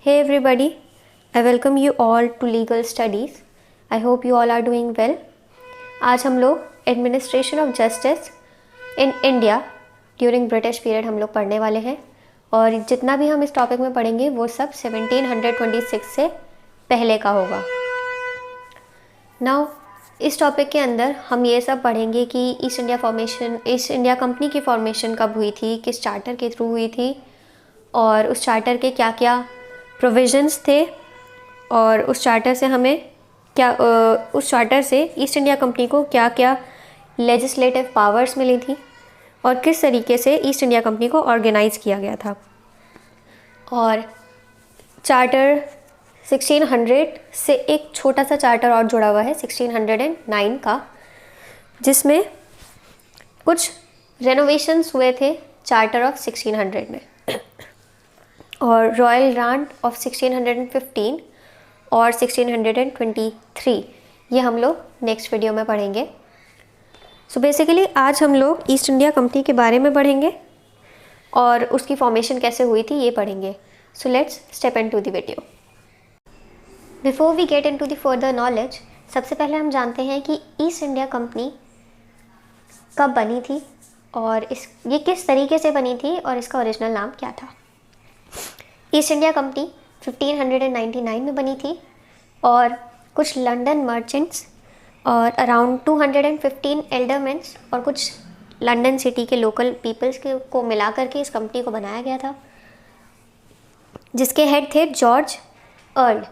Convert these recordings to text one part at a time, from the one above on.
Hey everybody, I welcome you all to Legal Studies. I hope you all are doing well. आज हम लोग administration of justice in India during British period हम लोग पढ़ने वाले हैं और जितना भी हम इस टॉपिक में पढ़ेंगे वो सब 1726 से पहले का होगा। नाउ इस टॉपिक के अंदर हम ये सब पढ़ेंगे कि ईस्ट इंडिया कंपनी की फॉर्मेशन कब हुई थी, किस चार्टर के थ्रू हुई थी और उस चार्टर के क्या क्या प्रोविजंस थे और उस चार्टर से ईस्ट इंडिया कंपनी को क्या क्या लेजिस्लेटिव पावर्स मिली थी और किस तरीके से ईस्ट इंडिया कंपनी को ऑर्गेनाइज किया गया था। और चार्टर 1600 से एक छोटा सा चार्टर और जुड़ा हुआ है 1609 का, जिसमें कुछ रेनोवेशंस हुए थे चार्टर ऑफ 1600 में और रॉयल ग्रांट ऑफ 1615 और 1623 ये हम लोग नेक्स्ट वीडियो में पढ़ेंगे। सो बेसिकली आज हम लोग ईस्ट इंडिया कंपनी के बारे में पढ़ेंगे और उसकी फॉर्मेशन कैसे हुई थी ये पढ़ेंगे। So let's step into the video. Before we get into the further knowledge, सबसे पहले हम जानते हैं कि ईस्ट इंडिया कंपनी कब बनी थी और ये किस तरीके से बनी थी और इसका ओरिजिनल नाम क्या था। ईस्ट इंडिया कंपनी 1599 में बनी थी और कुछ लंदन मर्चेंट्स और अराउंड 215 एल्डरमेंट्स और कुछ लंदन सिटी के लोकल पीपल्स को मिला करके इस कंपनी को बनाया गया था, जिसके हेड थे George earl.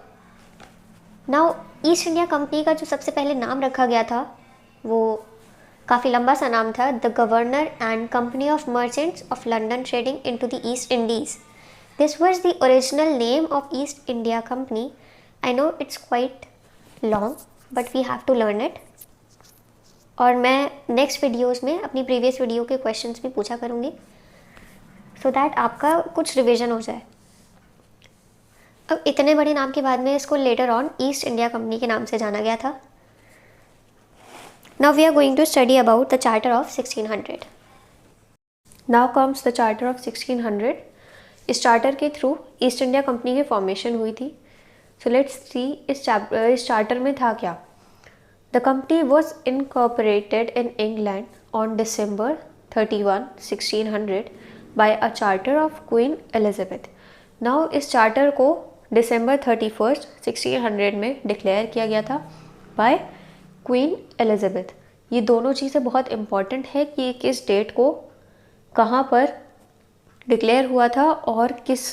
Now east India company का जो सबसे पहले नाम रखा गया था वो काफ़ी लंबा सा नाम था, the governor and company of merchants of London trading into the east Indies. This was the original name of East India Company. I know it's quite long, but we have to learn it. और मैं next videos में अपनी previous video के questions भी पूछा करूँगी so that आपका कुछ रिवीजन हो जाए। अब इतने बड़े नाम के बाद में इसको later on east India company के नाम से जाना गया था। Now we are going to study about the Charter of 1600. Now comes the Charter of 1600. इस चार्टर के थ्रू ईस्ट इंडिया कंपनी की फॉर्मेशन हुई थी। सो लेट्स सी इस चार्टर में था क्या। The company was incorporated in England on December 31, 1600 by a charter of queen Elizabeth. Now इस चार्टर को December 31, 1600 में डिक्लेयर किया गया था बाय क्वीन एलिजाबेथ। ये दोनों चीज़ें बहुत इम्पॉर्टेंट है कि किस डेट को कहाँ पर डिक्लेयर हुआ था और किस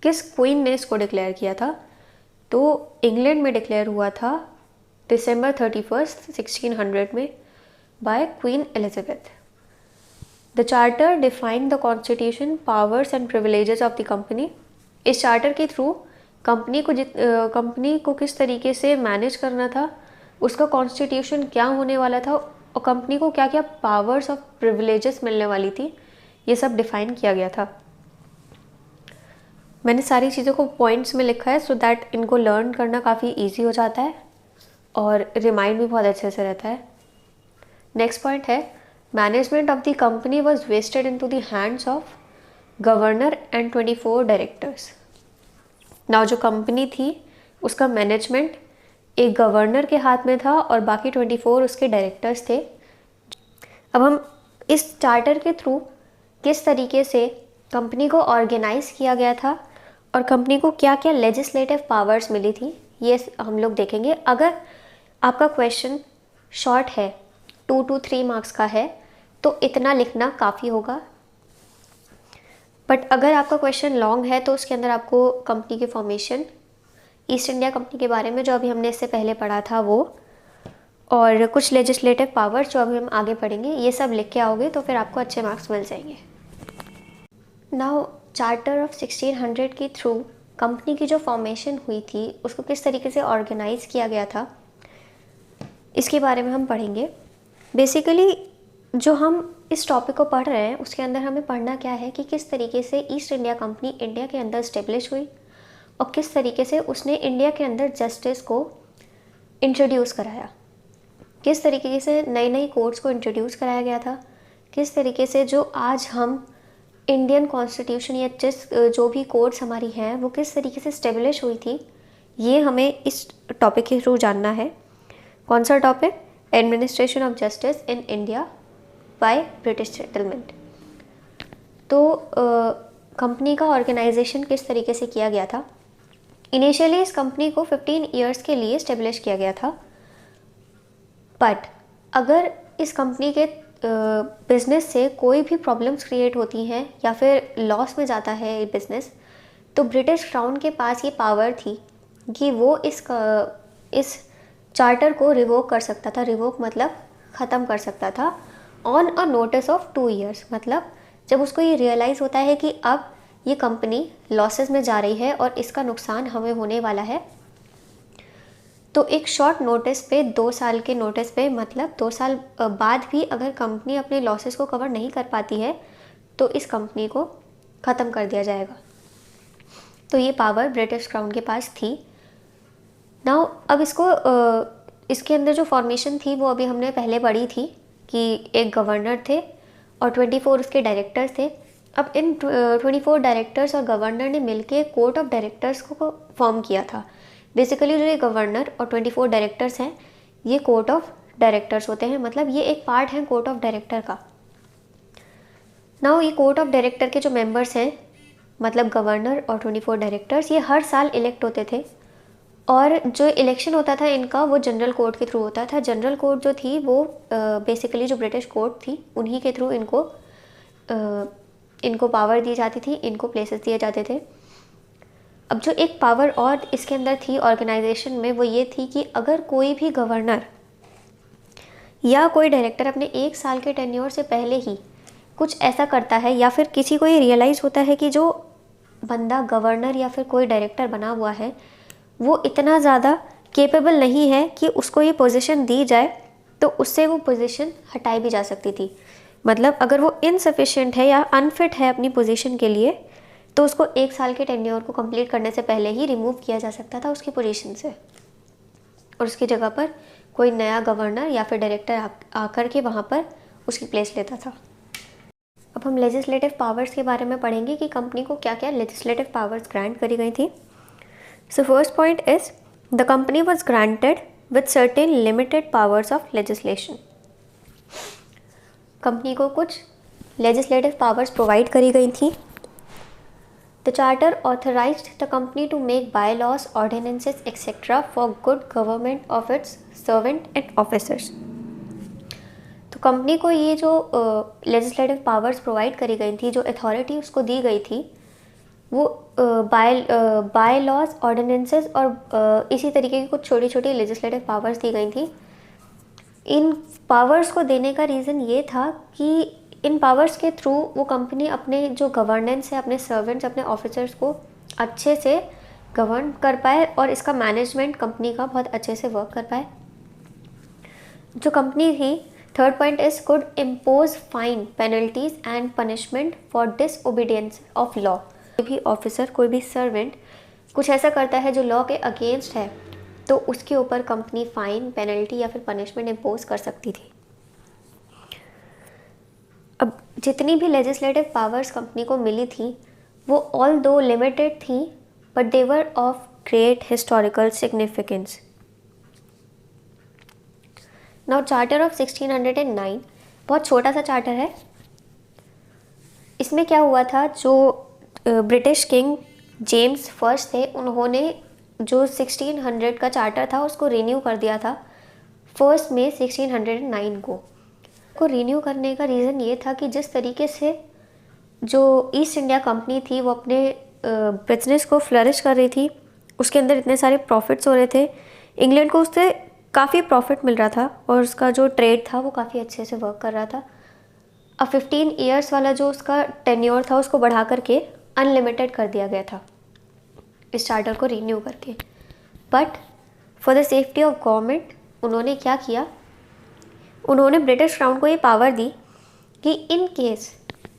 क्वीन ने इसको डिक्लेयर किया था। तो इंग्लैंड में डिक्लेयर हुआ था December 31, 1600 में by queen Elizabeth. The charter defined the constitution, powers and privileges of the company. इस चार्टर के थ्रू कंपनी को किस तरीके से मैनेज करना था, उसका कॉन्स्टिट्यूशन क्या होने वाला था और कंपनी को क्या क्या पावर्स और प्रिविलेजेस मिलने वाली थी, ये सब डिफाइन किया गया था। मैंने सारी चीज़ों को पॉइंट्स में लिखा है सो दैट इनको लर्न करना काफ़ी इजी हो जाता है और रिमाइंड भी बहुत अच्छे से रहता है। नेक्स्ट पॉइंट है, management of the company was vested into the hands of governor and 24 directors. Now जो कंपनी थी उसका मैनेजमेंट एक गवर्नर के हाथ में था और बाकी 24 उसके डायरेक्टर्स थे। अब हम इस चार्टर के थ्रू किस तरीके से कंपनी को ऑर्गेनाइज किया गया था और कंपनी को क्या क्या लेजिस्लेटिव पावर्स मिली थी ये हम लोग देखेंगे। अगर आपका क्वेश्चन शॉर्ट है 2 to 3 मार्क्स का है तो इतना लिखना काफ़ी होगा, बट अगर आपका क्वेश्चन लॉन्ग है तो उसके अंदर आपको कंपनी की फॉर्मेशन, ईस्ट इंडिया कंपनी के बारे में जो अभी हमने इससे पहले पढ़ा था वो, और कुछ लेजिस्लेटिव पावर्स जो अभी हम आगे पढ़ेंगे, ये सब लिख के आओगे तो फिर आपको अच्छे मार्क्स मिल जाएंगे। नाउ चार्टर ऑफ 1600 के थ्रू कंपनी की जो फॉर्मेशन हुई थी उसको किस तरीके से ऑर्गेनाइज किया गया था इसके बारे में हम पढ़ेंगे। बेसिकली जो हम इस टॉपिक को पढ़ रहे हैं उसके अंदर हमें पढ़ना क्या है कि किस तरीके से ईस्ट इंडिया कंपनी इंडिया के अंदर इस्टेब्लिश हुई और किस तरीके से उसने इंडिया के अंदर जस्टिस को इंट्रोड्यूस कराया, किस तरीके से नई नई कोर्ट्स को इंट्रोड्यूस कराया गया था, किस तरीके से जो आज हम इंडियन कॉन्स्टिट्यूशन या जो भी कोड्स हमारी हैं वो किस तरीके से स्टेब्लिश हुई थी, ये हमें इस टॉपिक के थ्रू जानना है। कौन सा topic? Administration of justice in India by British settlement. तो कंपनी का ऑर्गेनाइजेशन किस तरीके से किया गया था? इनिशियली इस कंपनी को 15 ईयर्स के लिए स्टेब्लिश किया गया था, बट अगर इस कंपनी के बिज़नेस से कोई भी प्रॉब्लम्स क्रिएट होती हैं या फिर लॉस में जाता है ये बिज़नेस, तो ब्रिटिश क्राउन के पास ये पावर थी कि वो इस चार्टर को रिवोक कर सकता था। रिवोक मतलब ख़त्म कर सकता था on a notice of 2 years. मतलब जब उसको ये रियलाइज़ होता है कि अब ये कंपनी लॉसेस में जा रही है और इसका नुकसान हमें होने वाला है, तो एक शॉर्ट नोटिस पे, 2 साल के नोटिस पे, मतलब 2 साल बाद भी अगर कंपनी अपने लॉसेस को कवर नहीं कर पाती है तो इस कंपनी को ख़त्म कर दिया जाएगा। तो ये पावर ब्रिटिश क्राउन के पास थी। नाउ अब इसके अंदर जो फॉर्मेशन थी वो अभी हमने पहले पढ़ी थी कि एक गवर्नर थे और 24 उसके डायरेक्टर्स थे। अब इन 24 डायरेक्टर्स और गवर्नर ने मिलके कोर्ट ऑफ डायरेक्टर्स को फॉर्म किया था। बेसिकली जो ये गवर्नर और 24 डायरेक्टर्स हैं, ये कोर्ट ऑफ डायरेक्टर्स होते हैं, मतलब ये एक पार्ट है कोर्ट ऑफ डायरेक्टर का। नाउ ये कोर्ट ऑफ डायरेक्टर के जो मेंबर्स हैं, मतलब गवर्नर और 24 डायरेक्टर्स, ये हर साल इलेक्ट होते थे और जो इलेक्शन होता था इनका वो जनरल कोर्ट के थ्रू होता था। जनरल कोर्ट जो थी वो बेसिकली जो ब्रिटिश कोर्ट थी उन्हीं के थ्रू इनको पावर दी जाती थी, इनको प्लेसेस दिए जाते थे। अब जो एक पावर और इसके अंदर थी ऑर्गेनाइजेशन में, वो ये थी कि अगर कोई भी गवर्नर या कोई डायरेक्टर अपने 1 साल के टेन्योर से पहले ही कुछ ऐसा करता है या फिर किसी को ये रियलाइज़ होता है कि जो बंदा गवर्नर या फिर कोई डायरेक्टर बना हुआ है वो इतना ज़्यादा केपेबल नहीं है कि उसको ये पोजीशन दी जाए, तो उससे वो पोजीशन हटाई भी जा सकती थी। मतलब अगर वो इनसफिशिएंट है या अनफिट है अपनी पोजीशन के लिए, तो उसको 1 साल के टेन्योर को कंप्लीट करने से पहले ही रिमूव किया जा सकता था उसकी पोजीशन से, और उसकी जगह पर कोई नया गवर्नर या फिर डायरेक्टर आकर के वहाँ पर उसकी प्लेस लेता था। अब हम लेजिस्लेटिव पावर्स के बारे में पढ़ेंगे कि कंपनी को क्या क्या लेजिस्लेटिव पावर्स ग्रांट करी गई थी। So first point is the company was granted with certain limited powers of legislation. Company को कुछ लेजिस्लेटिव पावर्स प्रोवाइड करी गई थी। The charter authorized the company to make bylaws, ordinances, etc. for good government of its servant and officers. तो company को ये जो legislative powers provide करी गई थी, जो अथॉरिटी उसको दी गई थी, वो बाय लॉज, ऑर्डिनेंसेस और इसी तरीके की कुछ छोटी छोटी लेजिस्लेटिव पावर्स दी गई थी। इन पावर्स को देने का रीज़न ये था कि इन पावर्स के थ्रू वो कंपनी अपने जो गवर्नेंस है, अपने सर्वेंट्स, अपने ऑफिसर्स को अच्छे से गवर्न कर पाए और इसका मैनेजमेंट कंपनी का बहुत अच्छे से वर्क कर पाए। जो कंपनी थी, third point is could impose fine, penalties and punishment for disobedience of law. कोई भी ऑफिसर, कोई भी सर्वेंट कुछ ऐसा करता है जो लॉ के अगेंस्ट है, तो उसके ऊपर कंपनी फाइन, पेनल्टी या फिर पनिशमेंट इम्पोज कर सकती थी। अब जितनी भी लेजिस्लेटिव पावर्स कंपनी को मिली थी वो ऑल दो लिमिटेड थी, but they were of great historical significance. Now charter of 1609 बहुत छोटा सा चार्टर है। इसमें क्या हुआ था, जो ब्रिटिश किंग जेम्स फर्स्ट थे, उन्होंने जो 1600 का चार्टर था उसको रिन्यू कर दिया था 1 मई 1609 को रिन्यू करने का रीज़न ये था कि जिस तरीके से जो ईस्ट इंडिया कंपनी थी वो अपने बिजनेस को फ्लरिश कर रही थी, उसके अंदर इतने सारे प्रॉफिट्स हो रहे थे, इंग्लैंड को उससे काफ़ी प्रॉफिट मिल रहा था और उसका जो ट्रेड था वो काफ़ी अच्छे से वर्क कर रहा था। अब 15 ईयर्स वाला जो उसका टेन्योर था उसको बढ़ा करके अनलिमिटेड कर दिया गया था इस चार्टर को रिन्यू करके। But for the safety of government उन्होंने क्या किया, उन्होंने ब्रिटिश क्राउन को ये पावर दी कि इन केस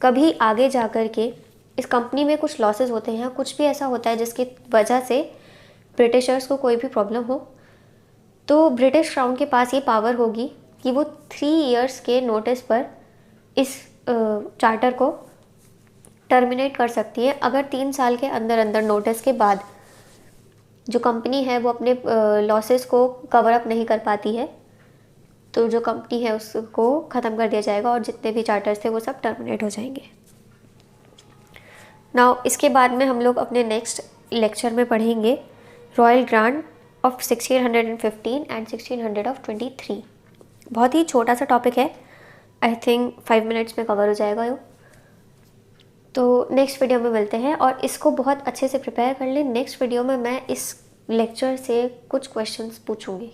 कभी आगे जा कर के इस कंपनी में कुछ लॉसेस होते हैं, कुछ भी ऐसा होता है जिसकी वजह से ब्रिटिशर्स को कोई भी प्रॉब्लम हो, तो ब्रिटिश क्राउन के पास ये पावर होगी कि वो 3 ईयर्स के नोटिस पर इस चार्टर को टर्मिनेट कर सकती है अगर 3 साल के अंदर अंदर नोटिस के बाद जो कंपनी है वो अपने लॉसेस को कवर अप नहीं कर पाती है, तो जो कंपनी है उसको ख़त्म कर दिया जाएगा और जितने भी चार्टर्स थे वो सब टर्मिनेट हो जाएंगे। नाउ इसके बाद में हम लोग अपने नेक्स्ट लेक्चर में पढ़ेंगे royal grant of 1615 and 1600 of 23। बहुत ही छोटा सा टॉपिक है, आई थिंक 5 मिनट्स में कवर हो जाएगा ये। तो नेक्स्ट वीडियो में मिलते हैं और इसको बहुत अच्छे से प्रिपेयर कर लें। नेक्स्ट वीडियो में मैं इस लेक्चर से कुछ क्वेश्चंस पूछूंगी।